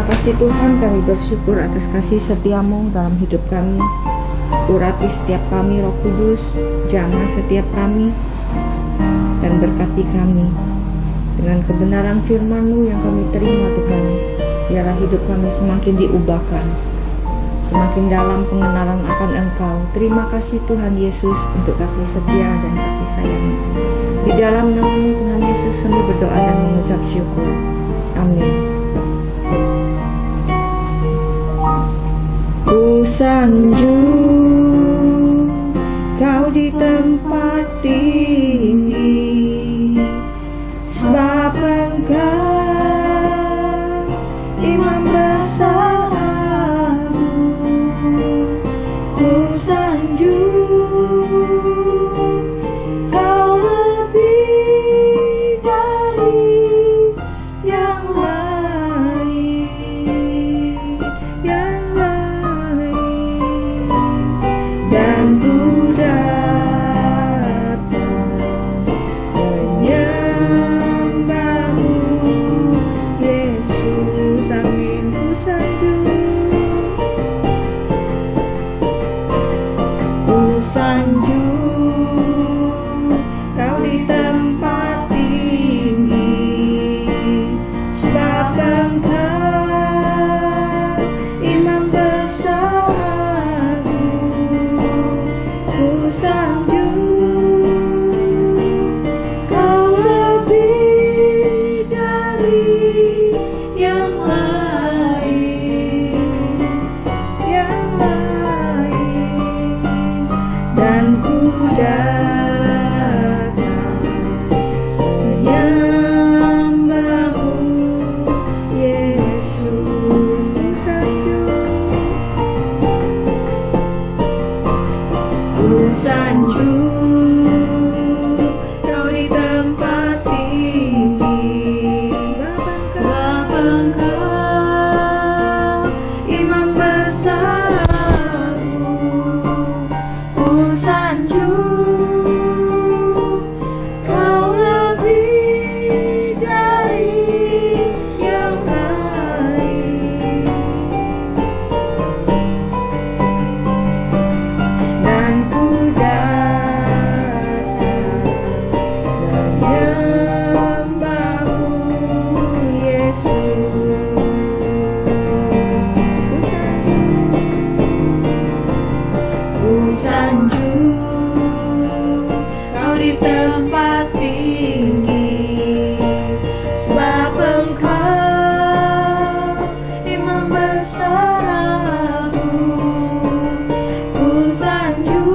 kasih Tuhan, kami bersyukur atas kasih setia-Mu dalam hidup kami. Urapi setiap kami, Roh Kudus, jamah setiap kami, dan berkati kami dengan kebenaran firman-Mu yang kami terima Tuhan. Biarlah hidup kami semakin diubahkan, semakin dalam pengenalan akan Engkau. Terima kasih Tuhan Yesus untuk kasih setia dan kasih sayang. Di dalam nama-Mu Tuhan Yesus kami berdoa dan mengucap syukur. Amin. Ku sanjung Kau di tempat tinggi, sebab Engkau Imam besar agung. Ku sanjung Kau lebih dari yang lain, dan ku datang menyembah-Mu Yesus. Amin. Ku sanjung Kau di tempat tinggi, sebab Engkau Imam besar agung. Ku sanjung Kau lebih dari yang lain, dan ku datang menyembah-Mu Yesus. Ku sanjung Kau di tempat tinggi, sebab Engkau Imam besar agung. Ku sanjung Kau lebih dari yang lain, dan ku datang menyembah-Mu Yesus. Ku sanjung Kau di tempat tinggi, sebab Engkau Imam besar agung. Ku sanjung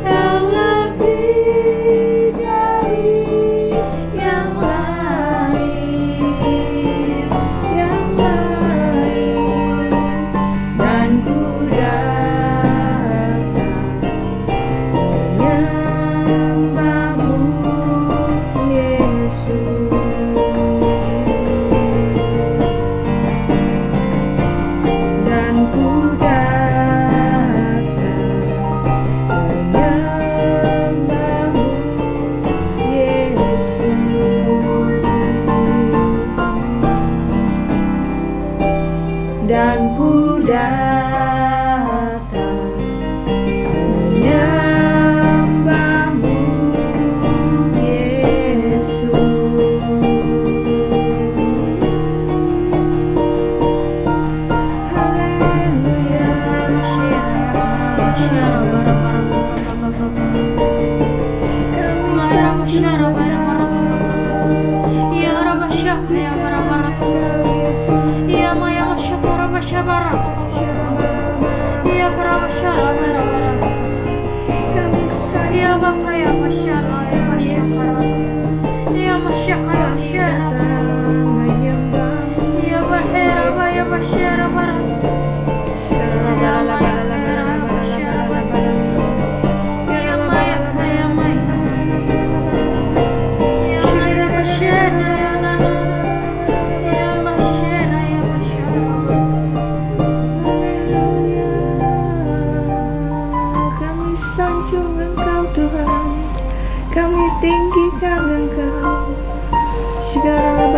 Kau lebih dari yang lain, dan ku datang menyembah-Mu Yesus. Dan ku datang menyembah-Mu Yesus. Dan ku datang menyembah-Mu Yesus. Haleluya. Kami sanjung Engkau Tuhan, kami tinggikan Engkau. Segala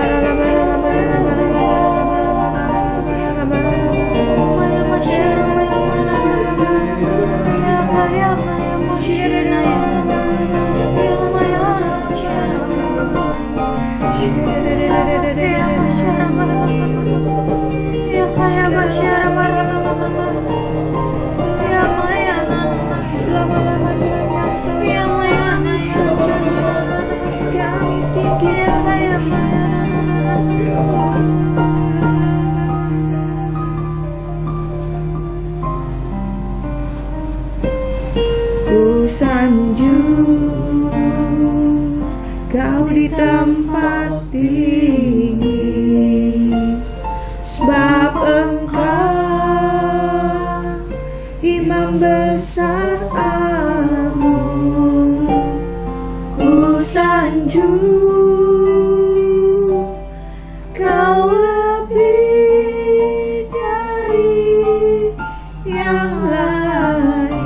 di tempat tinggi, sebab Engkau Imam besar agung. Ku sanjung Kau lebih dari yang lain,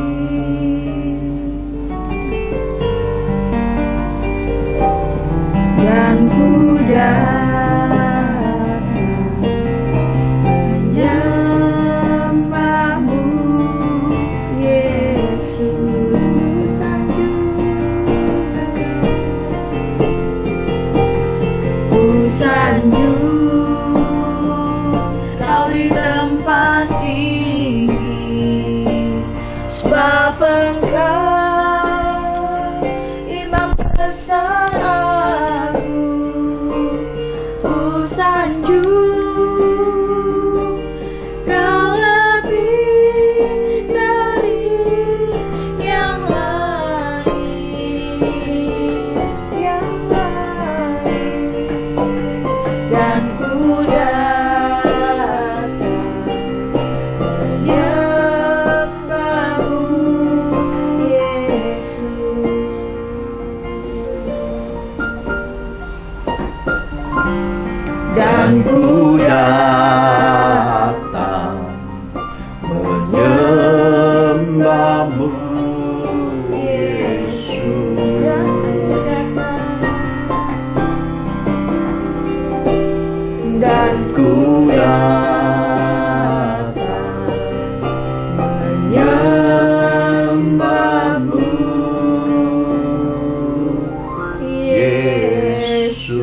dan ku datang menyembahmu, Yesus. Ku sanjung Kau di tempat tinggi, sebab Engkau Imam besar agung. Ku sanjung Kau lebih dari yang lain, dan ku datang menyembahmu, Yesus. Dan ku datang menyembahmu, Yesus. Dan ku datang menyembahmu, Yesus.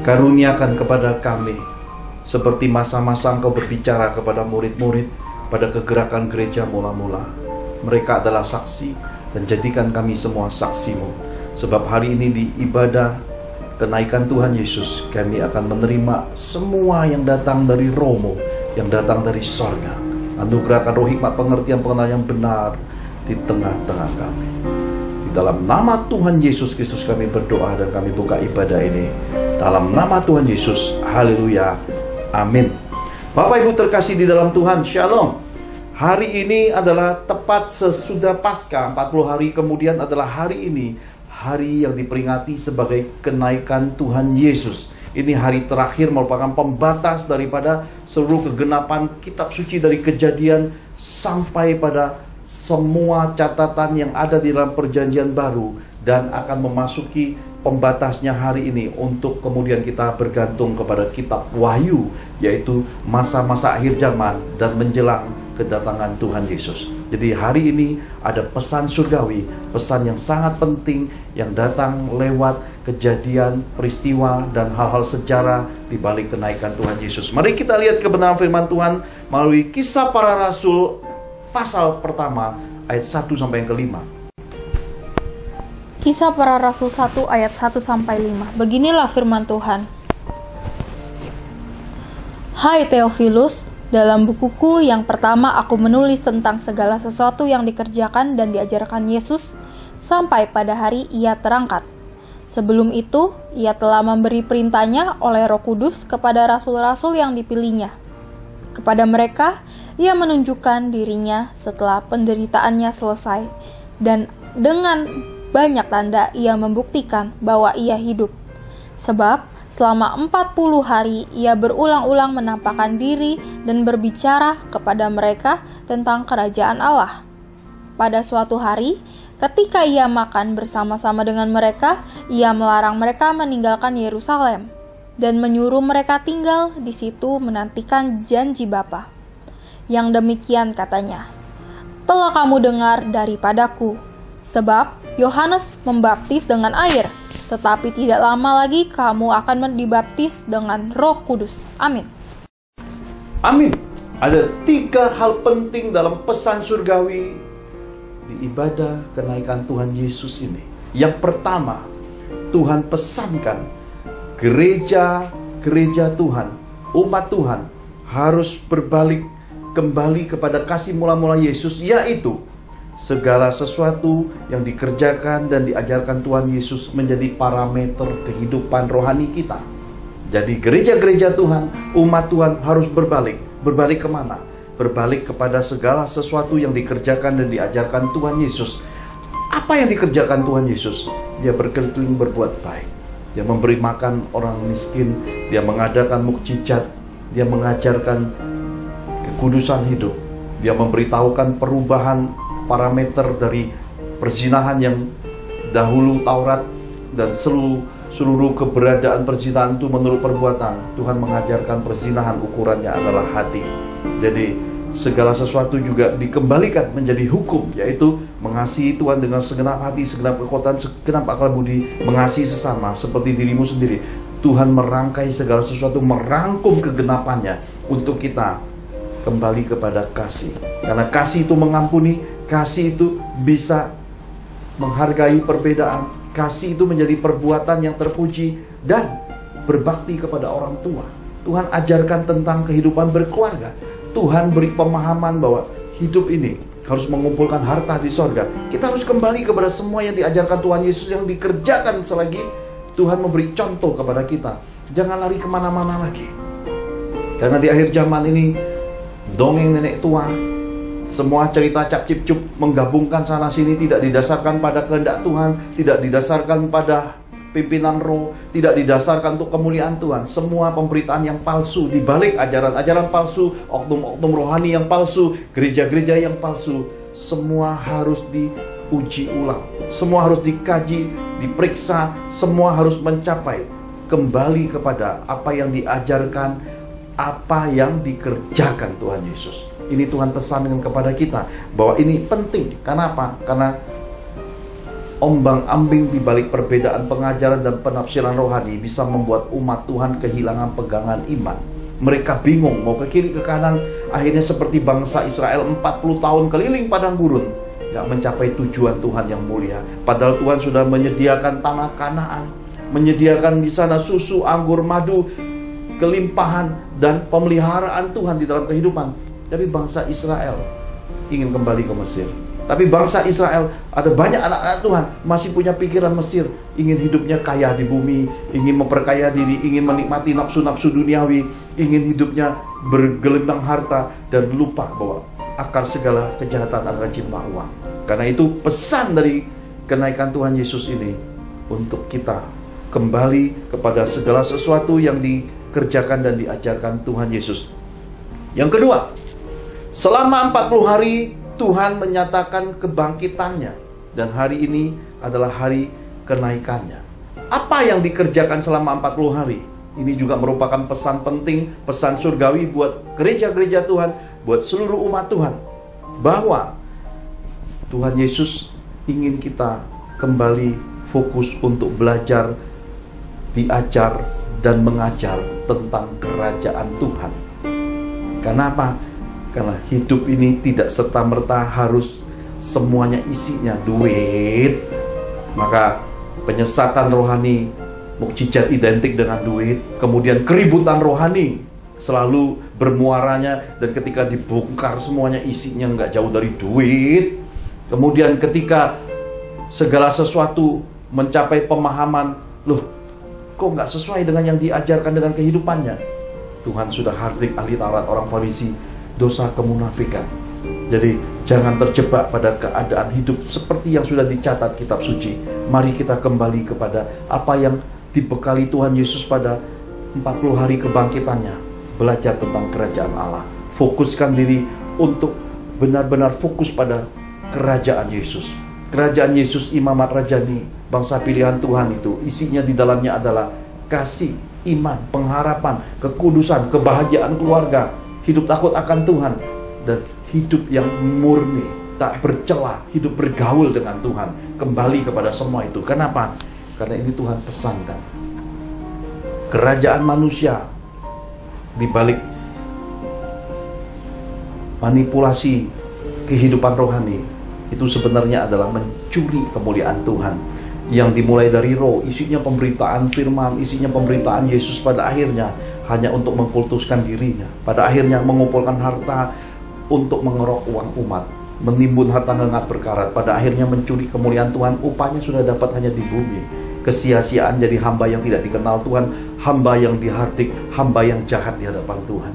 Karuniakan kepada kami seperti masa-masa Engkau berbicara kepada murid-murid pada kegerakan gereja mula-mula. Mereka adalah saksi, dan jadikan kami semua saksi-Mu. Sebab hari ini di ibadah kenaikan Tuhan Yesus, kami akan menerima semua yang datang dari Roh-Mu, yang datang dari sorga. Anugerahkan roh hikmat, pengertian, pengenalan yang benar di tengah-tengah kami. Di dalam nama Tuhan Yesus Kristus kami berdoa dan kami buka ibadah ini. Dalam nama Tuhan Yesus, haleluya, amin. Bapak Ibu terkasih di dalam Tuhan, shalom. Hari ini adalah tepat sesudah Paskah, 40 hari kemudian adalah hari ini, hari yang diperingati sebagai kenaikan Tuhan Yesus. Ini hari terakhir, merupakan pembatas daripada seluruh kegenapan kitab suci dari Kejadian sampai pada semua catatan yang ada di dalam perjanjian baru, dan akan memasuki pembatasnya hari ini untuk kemudian kita bergantung kepada kitab Wahyu, yaitu masa-masa akhir zaman dan menjelang kedatangan Tuhan Yesus. Jadi hari ini ada pesan surgawi, pesan yang sangat penting yang datang lewat kejadian, peristiwa, dan hal-hal sejarah di balik kenaikan Tuhan Yesus. Mari kita lihat kebenaran firman Tuhan melalui Kisah Para Rasul pasal pertama ayat 1 sampai yang kelima. Kisah Para Rasul 1 ayat 1 sampai 5. Beginilah firman Tuhan. Hai Theophilus, dalam bukuku yang pertama aku menulis tentang segala sesuatu yang dikerjakan dan diajarkan Yesus sampai pada hari Ia terangkat. Sebelum itu, Ia telah memberi perintahnya oleh Roh Kudus kepada rasul-rasul yang dipilihnya. Kepada mereka, Ia menunjukkan dirinya setelah penderitaannya selesai, dan dengan banyak tanda Ia membuktikan bahwa Ia hidup. Sebab selama 40 hari Ia berulang-ulang menampakkan diri dan berbicara kepada mereka tentang kerajaan Allah. Pada suatu hari, ketika Ia makan bersama-sama dengan mereka, Ia melarang mereka meninggalkan Yerusalem dan menyuruh mereka tinggal di situ menantikan janji Bapa. Yang demikian katanya, "Telah kamu dengar daripadaku, sebab Yohanes membaptis dengan air, tetapi tidak lama lagi kamu akan dibaptis dengan Roh Kudus." Amin. Amin. Ada 3 hal penting dalam pesan surgawi di ibadah kenaikan Tuhan Yesus ini. Yang pertama, Tuhan pesankan gereja Tuhan, umat Tuhan harus berbalik kembali kepada kasih mula-mula Yesus, yaitu segala sesuatu yang dikerjakan dan diajarkan Tuhan Yesus menjadi parameter kehidupan rohani kita. Jadi gereja-gereja Tuhan, umat Tuhan harus berbalik. Berbalik kemana? Berbalik kepada segala sesuatu yang dikerjakan dan diajarkan Tuhan Yesus. Apa yang dikerjakan Tuhan Yesus? Dia berkeliling berbuat baik. Dia memberi makan orang miskin. Dia mengadakan mukjizat. Dia mengajarkan kekudusan hidup. Dia memberitahukan perubahan parameter dari perzinahan yang dahulu Taurat dan seluruh keberadaan perzinahan itu menurut perbuatan. Tuhan mengajarkan perzinahan ukurannya adalah hati. Jadi segala sesuatu juga dikembalikan menjadi hukum, yaitu mengasihi Tuhan dengan segenap hati, segenap kekuatan, segenap akal budi, mengasihi sesama seperti dirimu sendiri. Tuhan merangkai segala sesuatu, merangkum kegenapannya untuk kita kembali kepada kasih. Karena kasih itu mengampuni, kasih itu bisa menghargai perbedaan, kasih itu menjadi perbuatan yang terpuji, dan berbakti kepada orang tua. Tuhan ajarkan tentang kehidupan berkeluarga. Tuhan beri pemahaman bahwa hidup ini harus mengumpulkan harta di sorga. Kita harus kembali kepada semua yang diajarkan Tuhan Yesus yang dikerjakan selagi Tuhan memberi contoh kepada kita. Jangan lari kemana-mana lagi. Karena di akhir zaman ini dongeng nenek tua, semua cerita cap cip cup menggabungkan sana sini, tidak didasarkan pada kehendak Tuhan, tidak didasarkan pada pimpinan roh, tidak didasarkan untuk kemuliaan Tuhan. Semua pemberitaan yang palsu, dibalik ajaran-ajaran palsu, oknum-oknum rohani yang palsu, gereja-gereja yang palsu, semua harus diuji ulang, semua harus dikaji, diperiksa, semua harus mencapai kembali kepada apa yang diajarkan, apa yang dikerjakan Tuhan Yesus. Ini Tuhan pesankan kepada kita bahwa ini penting. Kenapa? Karena ombang-ambing di balik perbedaan pengajaran dan penafsiran rohani bisa membuat umat Tuhan kehilangan pegangan iman. Mereka bingung mau ke kiri ke kanan. Akhirnya seperti bangsa Israel 40 tahun keliling padang gurun, gak mencapai tujuan Tuhan yang mulia. Padahal Tuhan sudah menyediakan tanah Kanaan, menyediakan di sana susu, anggur, madu, kelimpahan dan pemeliharaan Tuhan di dalam kehidupan. Tapi bangsa Israel ingin kembali ke Mesir. Tapi bangsa Israel, ada banyak anak-anak Tuhan masih punya pikiran Mesir, ingin hidupnya kaya di bumi, ingin memperkaya diri, ingin menikmati nafsu-nafsu duniawi, ingin hidupnya bergelimang harta, dan lupa bahwa akar segala kejahatan adalah cinta uang. Karena itu pesan dari kenaikan Tuhan Yesus ini untuk kita kembali kepada segala sesuatu yang dikerjakan dan diajarkan Tuhan Yesus. Yang kedua, selama 40 hari Tuhan menyatakan kebangkitannya, dan hari ini adalah hari kenaikannya. Apa yang dikerjakan selama 40 hari? Ini juga merupakan pesan penting, pesan surgawi buat gereja-gereja Tuhan, buat seluruh umat Tuhan, bahwa Tuhan Yesus ingin kita kembali fokus untuk belajar, diajar, dan mengajar tentang kerajaan Tuhan. Kenapa? Karena hidup ini tidak serta-merta harus semuanya isinya duit. Maka penyesatan rohani, mukjizat identik dengan duit. Kemudian keributan rohani selalu bermuaranya, dan ketika dibongkar semuanya isinya nggak jauh dari duit. Kemudian ketika segala sesuatu mencapai pemahaman, loh kok nggak sesuai dengan yang diajarkan dengan kehidupannya, Tuhan sudah hardik ahli Taurat orang Farisi, dosa kemunafikan. Jadi jangan terjebak pada keadaan hidup seperti yang sudah dicatat kitab suci. Mari kita kembali kepada apa yang dibekali Tuhan Yesus pada 40 hari kebangkitannya. Belajar tentang kerajaan Allah. Fokuskan diri untuk benar-benar fokus pada kerajaan Yesus. Kerajaan Yesus, imamat rajani, bangsa pilihan Tuhan itu, isinya di dalamnya adalah kasih, iman, pengharapan, kekudusan, kebahagiaan keluarga, hidup takut akan Tuhan, dan hidup yang murni, tak bercela, hidup bergaul dengan Tuhan. Kembali kepada semua itu. Kenapa? Karena ini Tuhan pesankan. Kerajaan manusia di balik manipulasi kehidupan rohani itu sebenarnya adalah mencuri kemuliaan Tuhan. Yang dimulai dari roh, isinya pemberitaan firman, isinya pemberitaan Yesus, pada akhirnya hanya untuk mengkultuskan dirinya, pada akhirnya mengumpulkan harta untuk mengerok uang umat. menimbun harta ngengat berkarat, pada akhirnya mencuri kemuliaan Tuhan, upahnya sudah dapat hanya di bumi. Kesia-siaan jadi hamba yang tidak dikenal Tuhan, hamba yang dihardik, hamba yang jahat di hadapan Tuhan.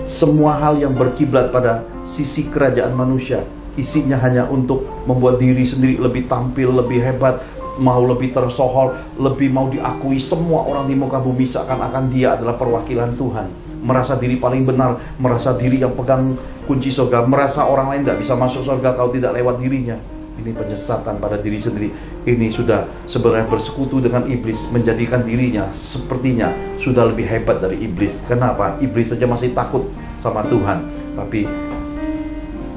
Semua hal yang berkiblat pada sisi kerajaan manusia, isinya hanya untuk membuat diri sendiri lebih tampil, lebih hebat, mau lebih tersohor, lebih mau diakui semua orang di muka bumi seakan-akan dia adalah perwakilan Tuhan. Merasa diri paling benar, merasa diri yang pegang kunci surga, merasa orang lain tidak bisa masuk surga kalau tidak lewat dirinya. Ini penyesatan pada diri sendiri. Ini sudah sebenarnya bersekutu dengan iblis, menjadikan dirinya sepertinya sudah lebih hebat dari iblis. Kenapa? Iblis saja masih takut sama Tuhan, tapi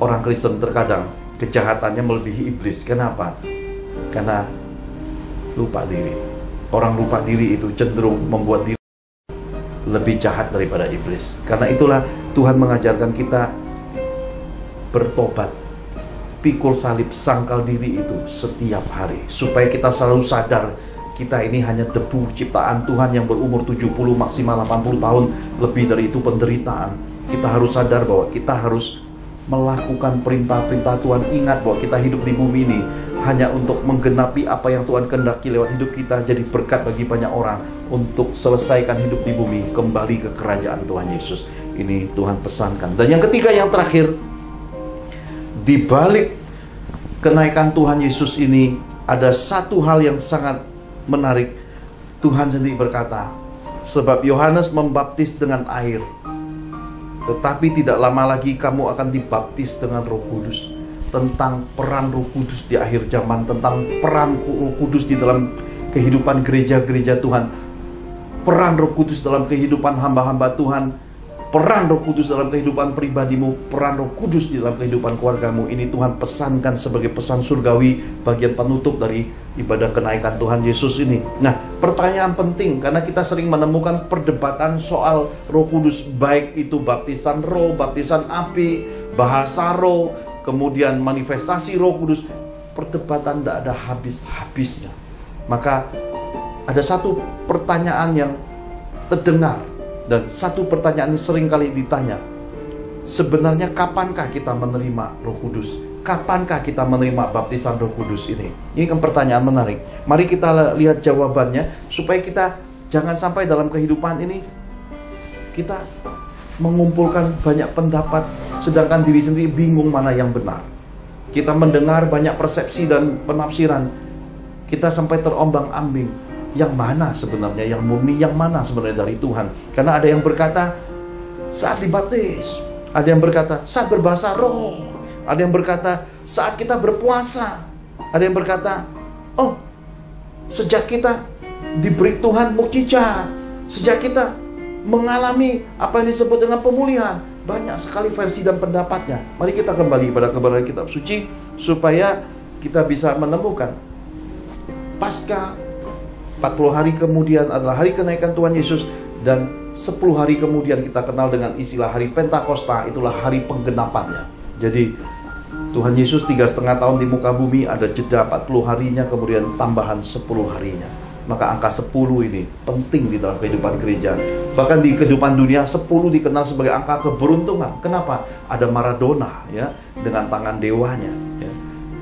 orang Kristen terkadang kejahatannya melebihi iblis. Kenapa? Karena lupa diri. Orang lupa diri itu cenderung membuat diri lebih jahat daripada iblis. Karena itulah Tuhan mengajarkan kita bertobat, pikul salib, sangkal diri itu setiap hari, supaya kita selalu sadar kita ini hanya debu ciptaan Tuhan yang berumur 70 maksimal 80 tahun. Lebih dari itu penderitaan. Kita harus sadar bahwa kita harus melakukan perintah-perintah Tuhan. Ingat bahwa kita hidup di bumi ini hanya untuk menggenapi apa yang Tuhan kehendaki lewat hidup kita, jadi berkat bagi banyak orang, untuk selesaikan hidup di bumi, kembali ke kerajaan Tuhan Yesus. Ini Tuhan pesankan. Dan yang ketiga, yang terakhir, di balik kenaikan Tuhan Yesus ini ada satu hal yang sangat menarik. Tuhan sendiri berkata, sebab Yohanes membaptis dengan air, tetapi tidak lama lagi kamu akan dibaptis dengan Roh Kudus. Tentang peran Roh Kudus di akhir zaman, tentang peran Roh Kudus di dalam kehidupan gereja-gereja Tuhan, peran Roh Kudus dalam kehidupan hamba-hamba Tuhan, peran Roh Kudus dalam kehidupan pribadimu, peran Roh Kudus di dalam kehidupan keluargamu. Ini Tuhan pesankan sebagai pesan surgawi, bagian penutup dari ibadah kenaikan Tuhan Yesus ini. Nah, pertanyaan penting, karena kita sering menemukan perdebatan soal Roh Kudus, baik itu baptisan roh, baptisan api, bahasa roh, kemudian manifestasi Roh Kudus. Perdebatan tidak ada habis-habisnya. Maka ada satu pertanyaan yang terdengar, dan satu pertanyaan yang sering kali ditanya, sebenarnya kapankah kita menerima Roh Kudus? Kapankah kita menerima baptisan Roh Kudus ini? Ini kan pertanyaan menarik. Mari kita lihat jawabannya, supaya kita jangan sampai dalam kehidupan ini kita mengumpulkan banyak pendapat, sedangkan diri sendiri bingung mana yang benar. Kita mendengar banyak persepsi dan penafsiran, kita sampai terombang-ambing. Yang mana sebenarnya yang murni, yang mana sebenarnya dari Tuhan? Karena ada yang berkata saat dibaptis, ada yang berkata saat berbahasa roh, ada yang berkata saat kita berpuasa, ada yang berkata oh, sejak kita diberi Tuhan mukjizat, sejak kita mengalami apa yang disebut dengan pemulihan. Banyak sekali versi dan pendapatnya. Mari kita kembali pada kebenaran kitab suci, supaya kita bisa menemukan Paskah 40 hari kemudian adalah hari kenaikan Tuhan Yesus, dan 10 hari kemudian kita kenal dengan istilah hari Pentakosta, itulah hari penggenapannya. Jadi Tuhan Yesus 3,5 tahun di muka bumi, ada jeda 40 harinya, kemudian tambahan 10 harinya. Maka angka 10 ini penting di dalam kehidupan gereja. Bahkan di kehidupan dunia 10 dikenal sebagai angka keberuntungan. Kenapa? Ada Maradona ya, dengan tangan dewanya ya.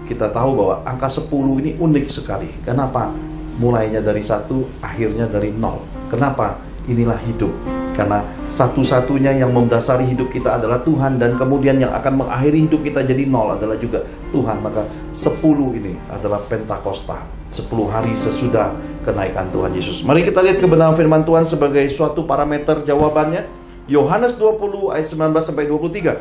Kita tahu bahwa angka 10 ini unik sekali. Kenapa? Mulainya dari 1, akhirnya dari 0. Kenapa? Inilah hidup. Karena satu-satunya yang mendasari hidup kita adalah Tuhan, dan kemudian yang akan mengakhiri hidup kita jadi 0 adalah juga Tuhan. Maka 10 ini adalah Pentakosta, 10 hari sesudah kenaikan Tuhan Yesus. Mari kita lihat kebenaran firman Tuhan sebagai suatu parameter jawabannya. Yohanes 20 ayat 19 sampai 23.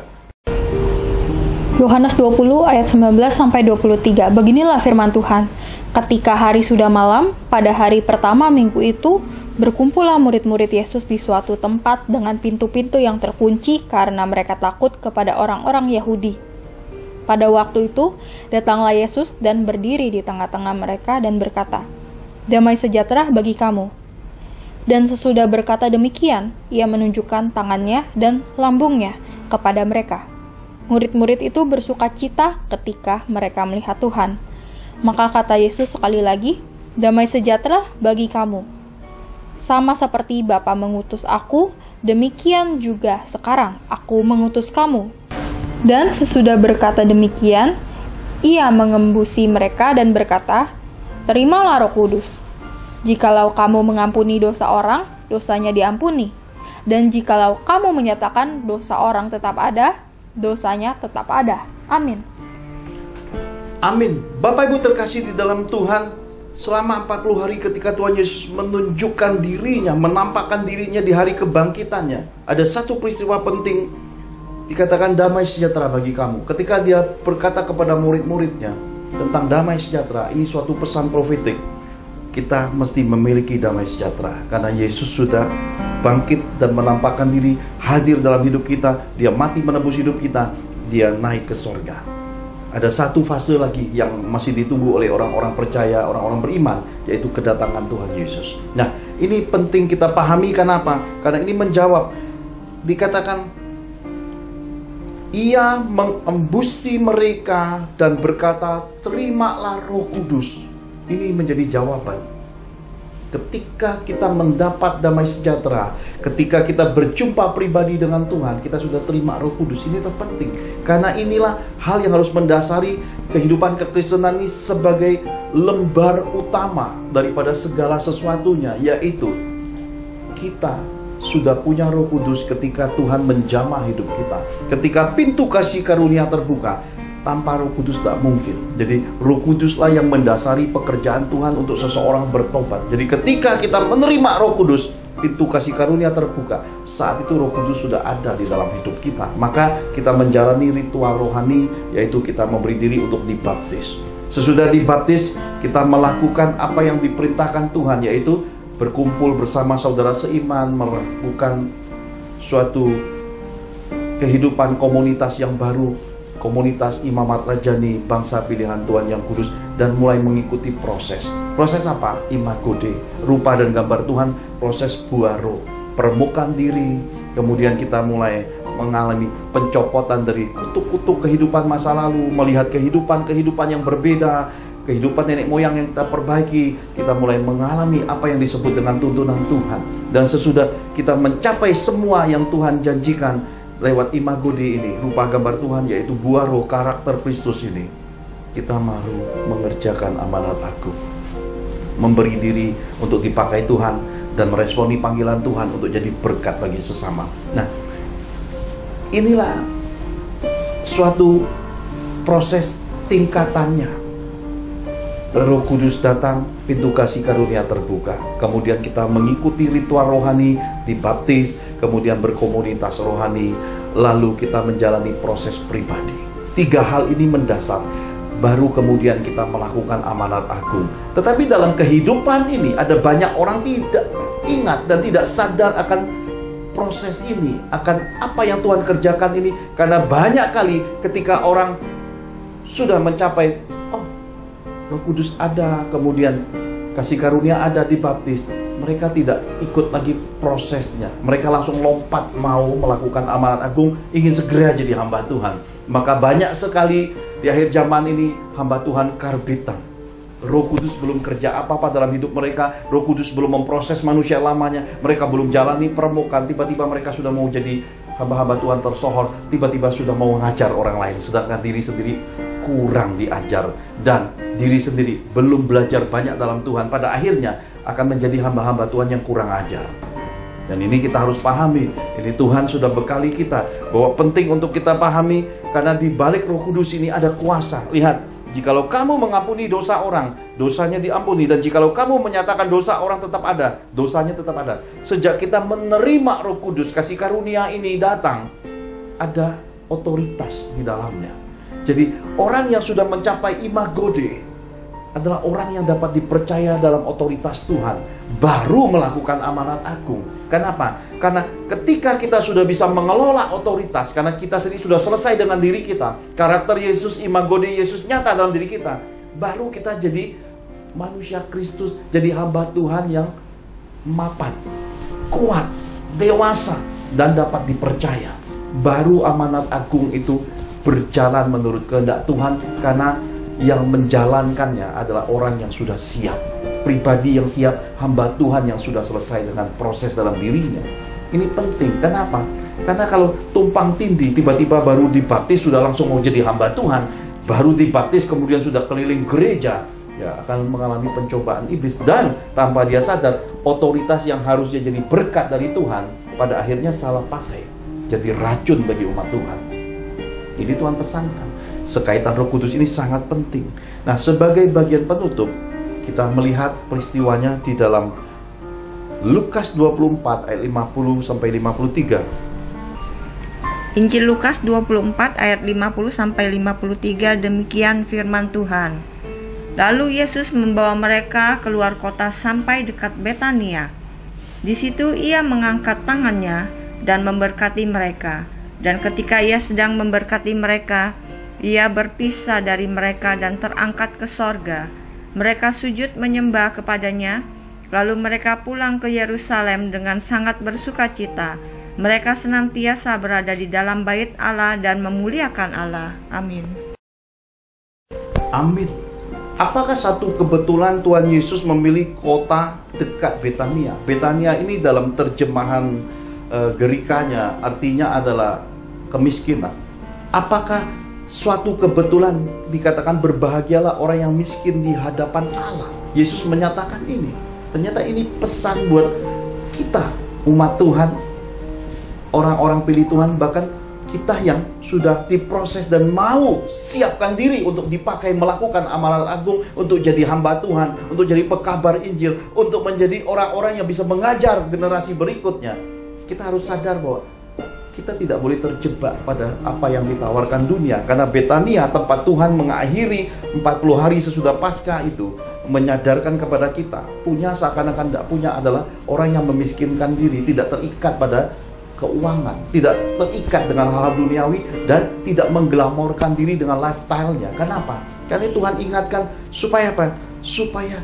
Yohanes 20 ayat 19 sampai 23. Beginilah firman Tuhan. Ketika hari sudah malam, pada hari pertama minggu itu, berkumpullah murid-murid Yesus di suatu tempat dengan pintu-pintu yang terkunci karena mereka takut kepada orang-orang Yahudi. Pada waktu itu, datanglah Yesus dan berdiri di tengah-tengah mereka dan berkata, "Damai sejahtera bagi kamu." Dan sesudah berkata demikian, ia menunjukkan tangannya dan lambungnya kepada mereka. Murid-murid itu bersukacita ketika mereka melihat Tuhan. Maka kata Yesus sekali lagi, "Damai sejahtera bagi kamu. Sama seperti Bapa mengutus aku, demikian juga sekarang aku mengutus kamu." Dan sesudah berkata demikian, ia mengembusi mereka dan berkata, "Terimalah Roh Kudus. Jikalau kamu mengampuni dosa orang, dosanya diampuni. Dan jikalau kamu menyatakan dosa orang tetap ada, dosanya tetap ada." Amin. Amin. Bapak Ibu terkasih di dalam Tuhan, selama 40 hari ketika Tuhan Yesus menunjukkan dirinya, menampakkan dirinya di hari kebangkitannya, ada satu peristiwa penting, dikatakan damai sejahtera bagi kamu. Ketika dia berkata kepada murid-muridnya tentang damai sejahtera, ini suatu pesan profetik. Kita mesti memiliki damai sejahtera karena Yesus sudah bangkit dan menampakkan diri, hadir dalam hidup kita. Dia mati menebus hidup kita, dia naik ke sorga. Ada satu fase lagi yang masih ditunggu oleh orang-orang percaya, orang-orang beriman, yaitu kedatangan Tuhan Yesus. Nah, ini penting kita pahami. Kenapa? Karena ini menjawab, dikatakan ia mengembusi mereka dan berkata, "Terimalah Roh Kudus." Ini menjadi jawaban. Ketika kita mendapat damai sejahtera, ketika kita berjumpa pribadi dengan Tuhan, kita sudah terima Roh Kudus. Ini terpenting, karena inilah hal yang harus mendasari kehidupan kekristenan ini sebagai lembar utama daripada segala sesuatunya, yaitu kita sudah punya Roh Kudus ketika Tuhan menjamah hidup kita. Ketika pintu kasih karunia terbuka, tanpa Roh Kudus tak mungkin. Jadi Roh Kuduslah yang mendasari pekerjaan Tuhan untuk seseorang bertobat. Jadi ketika kita menerima Roh Kudus, pintu kasih karunia terbuka. Saat itu Roh Kudus sudah ada di dalam hidup kita. Maka kita menjalani ritual rohani, yaitu kita memberi diri untuk dibaptis. Sesudah dibaptis, kita melakukan apa yang diperintahkan Tuhan, yaitu berkumpul bersama saudara seiman, melakukan suatu kehidupan komunitas yang baru, komunitas Imamat Rajani, bangsa pilihan Tuhan yang kudus, dan mulai mengikuti proses. Proses apa? Imago Dei, rupa dan gambar Tuhan. Proses buaro, permukaan diri. Kemudian kita mulai mengalami pencopotan dari kutuk-kutuk kehidupan masa lalu, melihat kehidupan yang berbeda, kehidupan nenek moyang yang kita perbaiki. Kita mulai mengalami apa yang disebut dengan tuntunan Tuhan. Dan sesudah kita mencapai semua yang Tuhan janjikan lewat Imago Dei ini, rupa gambar Tuhan, yaitu buaro karakter Kristus ini, kita malu mengerjakan amanat agung, memberi diri untuk dipakai Tuhan dan meresponi panggilan Tuhan untuk jadi berkat bagi sesama. Nah, inilah suatu proses tingkatannya. Roh Kudus datang, pintu kasih karunia terbuka. Kemudian kita mengikuti ritual rohani, dibaptis, kemudian berkomunitas rohani, lalu kita menjalani proses pribadi. 3 hal ini mendasar. Baru kemudian kita melakukan amanat agung. Tetapi dalam kehidupan ini ada banyak orang tidak ingat dan tidak sadar akan proses ini, akan apa yang Tuhan kerjakan ini. Karena banyak kali ketika orang sudah mencapai, Roh Kudus ada, kemudian kasih karunia ada, dibaptis, mereka tidak ikut lagi prosesnya. Mereka langsung lompat mau melakukan amanat agung, ingin segera jadi hamba Tuhan. Maka banyak sekali di akhir zaman ini hamba Tuhan karbitan. Roh Kudus belum kerja apa-apa dalam hidup mereka. Roh Kudus belum memproses manusia lamanya. Mereka belum jalani permukaan. Tiba-tiba mereka sudah mau jadi hamba-hamba Tuhan tersohor. Tiba-tiba sudah mau mengajar orang lain, sedangkan diri sendiri kurang diajar, dan diri sendiri belum belajar banyak dalam Tuhan. Pada akhirnya akan menjadi hamba-hamba Tuhan yang kurang ajar. Dan ini kita harus pahami. Ini Tuhan sudah bekali kita bahwa penting untuk kita pahami, karena di balik Roh Kudus ini ada kuasa. Lihat, jikalau kamu mengampuni dosa orang, dosanya diampuni. Dan jikalau kamu menyatakan dosa orang tetap ada, dosanya tetap ada. Sejak kita menerima Roh Kudus, kasih karunia ini datang, ada otoritas di dalamnya. Jadi orang yang sudah mencapai Imago Dei adalah orang yang dapat dipercaya dalam otoritas Tuhan, baru melakukan amanat agung. Kenapa? Karena ketika kita sudah bisa mengelola otoritas, karena kita sendiri sudah selesai dengan diri kita, karakter Yesus, Imago Dei Yesus nyata dalam diri kita, baru kita jadi manusia Kristus, jadi hamba Tuhan yang mapan, kuat, dewasa, dan dapat dipercaya. Baru amanat agung itu berjalan menurut kehendak Tuhan, karena yang menjalankannya adalah orang yang sudah siap, pribadi yang siap, hamba Tuhan yang sudah selesai dengan proses dalam dirinya. Ini penting. Kenapa? Karena kalau tumpang tindih, tiba-tiba baru dibaptis sudah langsung mau jadi hamba Tuhan, baru dibaptis kemudian sudah keliling gereja, ya akan mengalami pencobaan iblis. Dan tanpa dia sadar, otoritas yang harusnya jadi berkat dari Tuhan pada akhirnya salah pakai, jadi racun bagi umat Tuhan. Ini Tuhan pesankan. Sekaitan Roh Kudus ini sangat penting. Nah, sebagai bagian penutup, kita melihat peristiwanya di dalam Lukas 24 ayat 50 sampai 53. Injil Lukas 24 ayat 50 sampai 53, demikian firman Tuhan. Lalu Yesus membawa mereka keluar kota sampai dekat Betania. Di situ ia mengangkat tangannya dan memberkati mereka. Dan ketika ia sedang memberkati mereka, ia berpisah dari mereka dan terangkat ke sorga. Mereka sujud menyembah kepadanya, lalu mereka pulang ke Yerusalem dengan sangat bersukacita. Mereka senantiasa berada di dalam bait Allah dan memuliakan Allah. Amin. Amin. Apakah satu kebetulan Tuhan Yesus memilih kota dekat Betania? Betania ini dalam terjemahan Gerikanya artinya adalah kemiskinan. Apakah suatu kebetulan dikatakan berbahagialah orang yang miskin di hadapan Allah? Yesus menyatakan ini. Ternyata ini pesan buat kita, umat Tuhan, orang-orang pilih Tuhan, bahkan kita yang sudah diproses dan mau siapkan diri untuk dipakai melakukan amalan agung, untuk jadi hamba Tuhan, untuk jadi pekabar Injil, untuk menjadi orang-orang yang bisa mengajar generasi berikutnya. Kita harus sadar bahwa kita tidak boleh terjebak pada apa yang ditawarkan dunia. Karena Betania, tempat Tuhan mengakhiri 40 hari sesudah Paskah itu, menyadarkan kepada kita, punya seakan-akan tidak punya adalah orang yang memiskinkan diri, tidak terikat pada keuangan, tidak terikat dengan hal-hal duniawi, dan tidak mengglamorkan diri dengan lifestyle-nya. Kenapa? Karena Tuhan ingatkan supaya apa? Supaya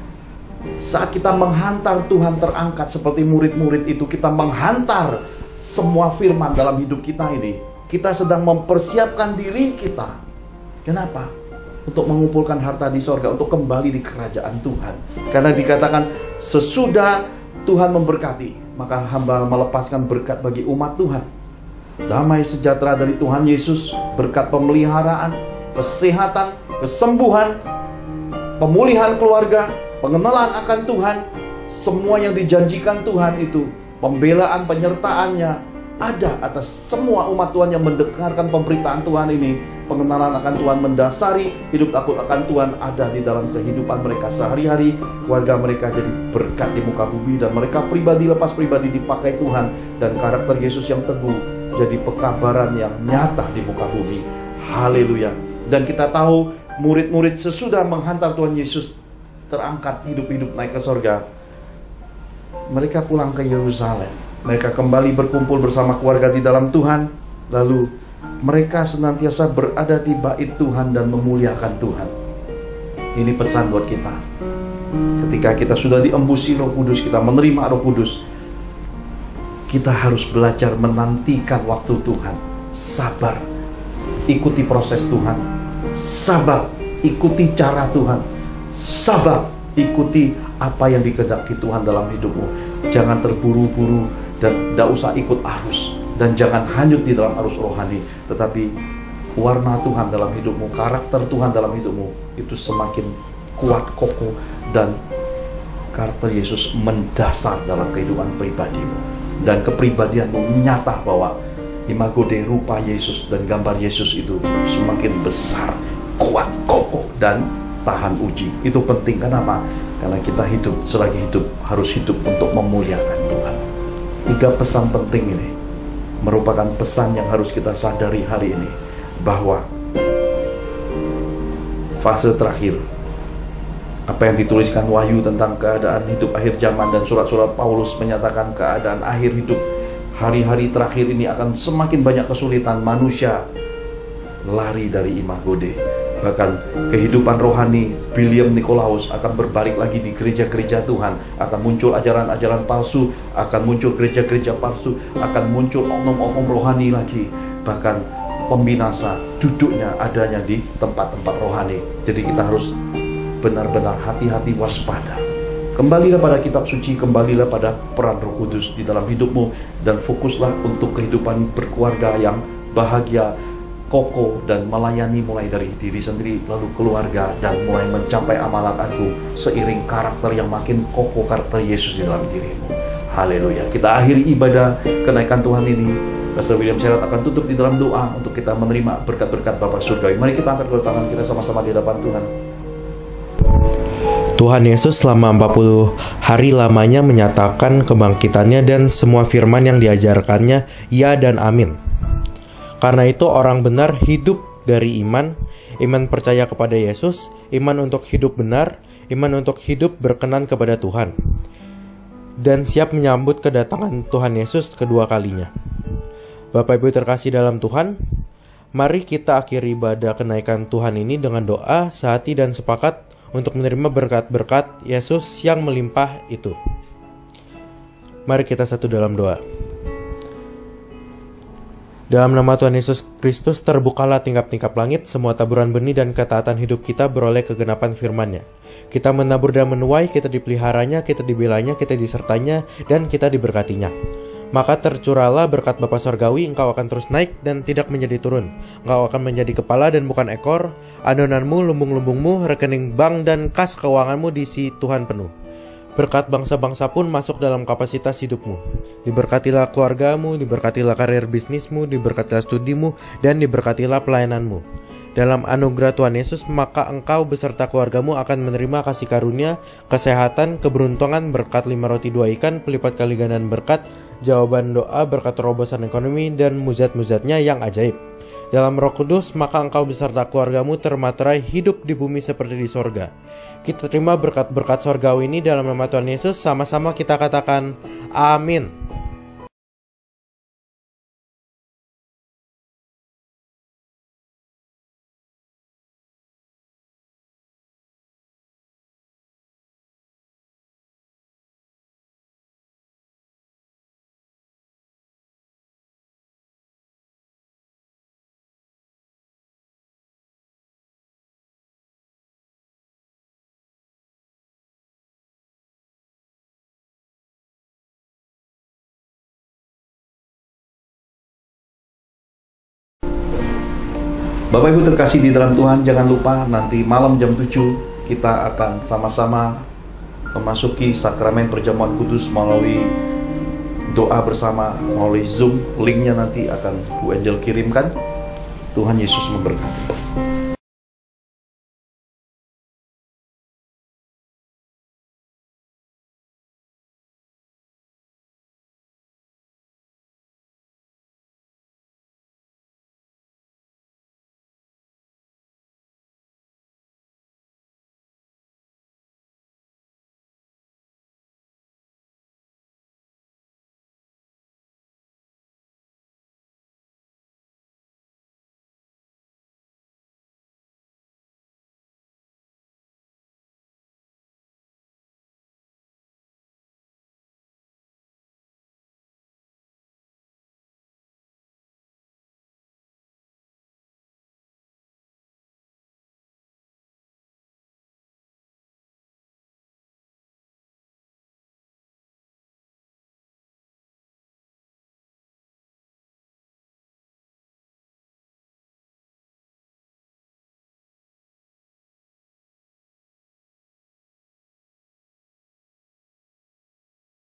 saat kita menghantar Tuhan terangkat seperti murid-murid itu, kita menghantar semua firman dalam hidup kita ini, kita sedang mempersiapkan diri kita. Kenapa? Untuk mengumpulkan harta di sorga, untuk kembali di kerajaan Tuhan. Karena dikatakan sesudah Tuhan memberkati, maka hamba melepaskan berkat bagi umat Tuhan. Damai sejahtera dari Tuhan Yesus, berkat pemeliharaan, kesehatan, kesembuhan, pemulihan keluarga, pengenalan akan Tuhan, semua yang dijanjikan Tuhan itu, pembelaan, penyertaannya ada atas semua umat Tuhan yang mendengarkan pemberitaan Tuhan ini. Pengenalan akan Tuhan mendasari hidup takut akan Tuhan ada di dalam kehidupan mereka sehari-hari. Warga mereka jadi berkat di muka bumi, dan mereka pribadi lepas pribadi dipakai Tuhan, dan karakter Yesus yang teguh jadi pekabaran yang nyata di muka bumi. Haleluya. Dan kita tahu murid-murid sesudah menghantar Tuhan Yesus terangkat hidup-hidup naik ke sorga, mereka pulang ke Yerusalem. Mereka kembali berkumpul bersama keluarga di dalam Tuhan. Lalu mereka senantiasa berada di bait Tuhan dan memuliakan Tuhan. Ini pesan buat kita. Ketika kita sudah diembusi Roh Kudus, kita menerima Roh Kudus, kita harus belajar menantikan waktu Tuhan. Sabar, ikuti proses Tuhan. Sabar, ikuti cara Tuhan. Sabar, ikuti apa yang dikehendaki Tuhan dalam hidupmu. Jangan terburu-buru dan tidak usah ikut arus. Dan jangan hanyut di dalam arus rohani, tetapi warna Tuhan dalam hidupmu, karakter Tuhan dalam hidupmu itu semakin kuat, kokoh, dan karakter Yesus mendasar dalam kehidupan pribadimu. Dan kepribadianmu nyata bahwa imago Dei, rupa Yesus dan gambar Yesus itu semakin besar, kuat, kokoh, dan tahan uji. Itu penting. Kenapa? Karena kita hidup, selagi hidup harus hidup untuk memuliakan Tuhan. 3 pesan penting ini merupakan pesan yang harus kita sadari hari ini, bahwa fase terakhir, apa yang dituliskan Wahyu tentang keadaan hidup akhir zaman, dan surat-surat Paulus menyatakan keadaan akhir hidup, hari-hari terakhir ini akan semakin banyak kesulitan. Manusia lari dari imago Dei. Bahkan kehidupan rohani William Nicolaus akan berbalik lagi di gereja-gereja Tuhan. Akan muncul ajaran-ajaran palsu, akan muncul gereja-gereja palsu, akan muncul oknum-oknum rohani lagi. Bahkan pembinasa duduknya adanya di tempat-tempat rohani. Jadi kita harus benar-benar hati-hati, waspada. Kembalilah pada kitab suci, kembalilah pada peran Roh Kudus di dalam hidupmu, dan fokuslah untuk kehidupan berkeluarga yang bahagia, kokoh, dan melayani mulai dari diri sendiri, lalu keluarga, dan mulai mencapai amalan agung seiring karakter yang makin kokoh, karakter Yesus di dalam dirimu. Haleluya. Kita akhiri ibadah kenaikan Tuhan ini. Pastor William Sherat akan tutup di dalam doa untuk kita menerima berkat-berkat Bapa Surgawi. Mari kita angkat kedua tangan kita sama-sama di hadapan Tuhan. Tuhan Yesus selama 40 hari lamanya menyatakan kebangkitannya dan semua firman yang diajarkannya, ya dan amin. Karena itu orang benar hidup dari iman, iman percaya kepada Yesus, iman untuk hidup benar, iman untuk hidup berkenan kepada Tuhan, dan siap menyambut kedatangan Tuhan Yesus kedua kalinya. Bapak Ibu terkasih dalam Tuhan, mari kita akhiri ibadah kenaikan Tuhan ini dengan doa sehati dan sepakat untuk menerima berkat-berkat Yesus yang melimpah itu. Mari kita satu dalam doa. Dalam nama Tuhan Yesus Kristus, terbukalah tingkap-tingkap langit, semua taburan benih dan ketaatan hidup kita beroleh kegenapan firman-Nya. Kita menabur dan menuai, kita dipeliharanya, kita dibelanya, kita disertanya, dan kita diberkatinya. Maka tercurahlah berkat Bapa Sorgawi, engkau akan terus naik dan tidak menjadi turun. Engkau akan menjadi kepala dan bukan ekor. Adonanmu, lumbung-lumbungmu, rekening bank dan kas keuanganmu diisi Tuhan penuh. Berkat bangsa-bangsa pun masuk dalam kapasitas hidupmu. Diberkatilah keluargamu, diberkatilah karir bisnismu, diberkatilah studimu, dan diberkatilah pelayananmu. Dalam anugerah Tuhan Yesus, maka engkau beserta keluargamu akan menerima kasih karunia, kesehatan, keberuntungan, berkat 5 roti 2 ikan, pelipat kali gandaan berkat, jawaban doa, berkat terobosan ekonomi, dan mujizat-mujizatnya yang ajaib. Dalam Roh Kudus, maka engkau beserta keluargamu termaterai hidup di bumi seperti di sorga. Kita terima berkat-berkat sorgawi ini dalam nama Tuhan Yesus, sama-sama kita katakan, amin. Bapak Ibu terkasih di dalam Tuhan, jangan lupa nanti malam jam 7 kita akan sama-sama memasuki sakramen perjamuan kudus melalui doa bersama melalui Zoom. Linknya nanti akan Bu Angel kirimkan. Tuhan Yesus memberkati.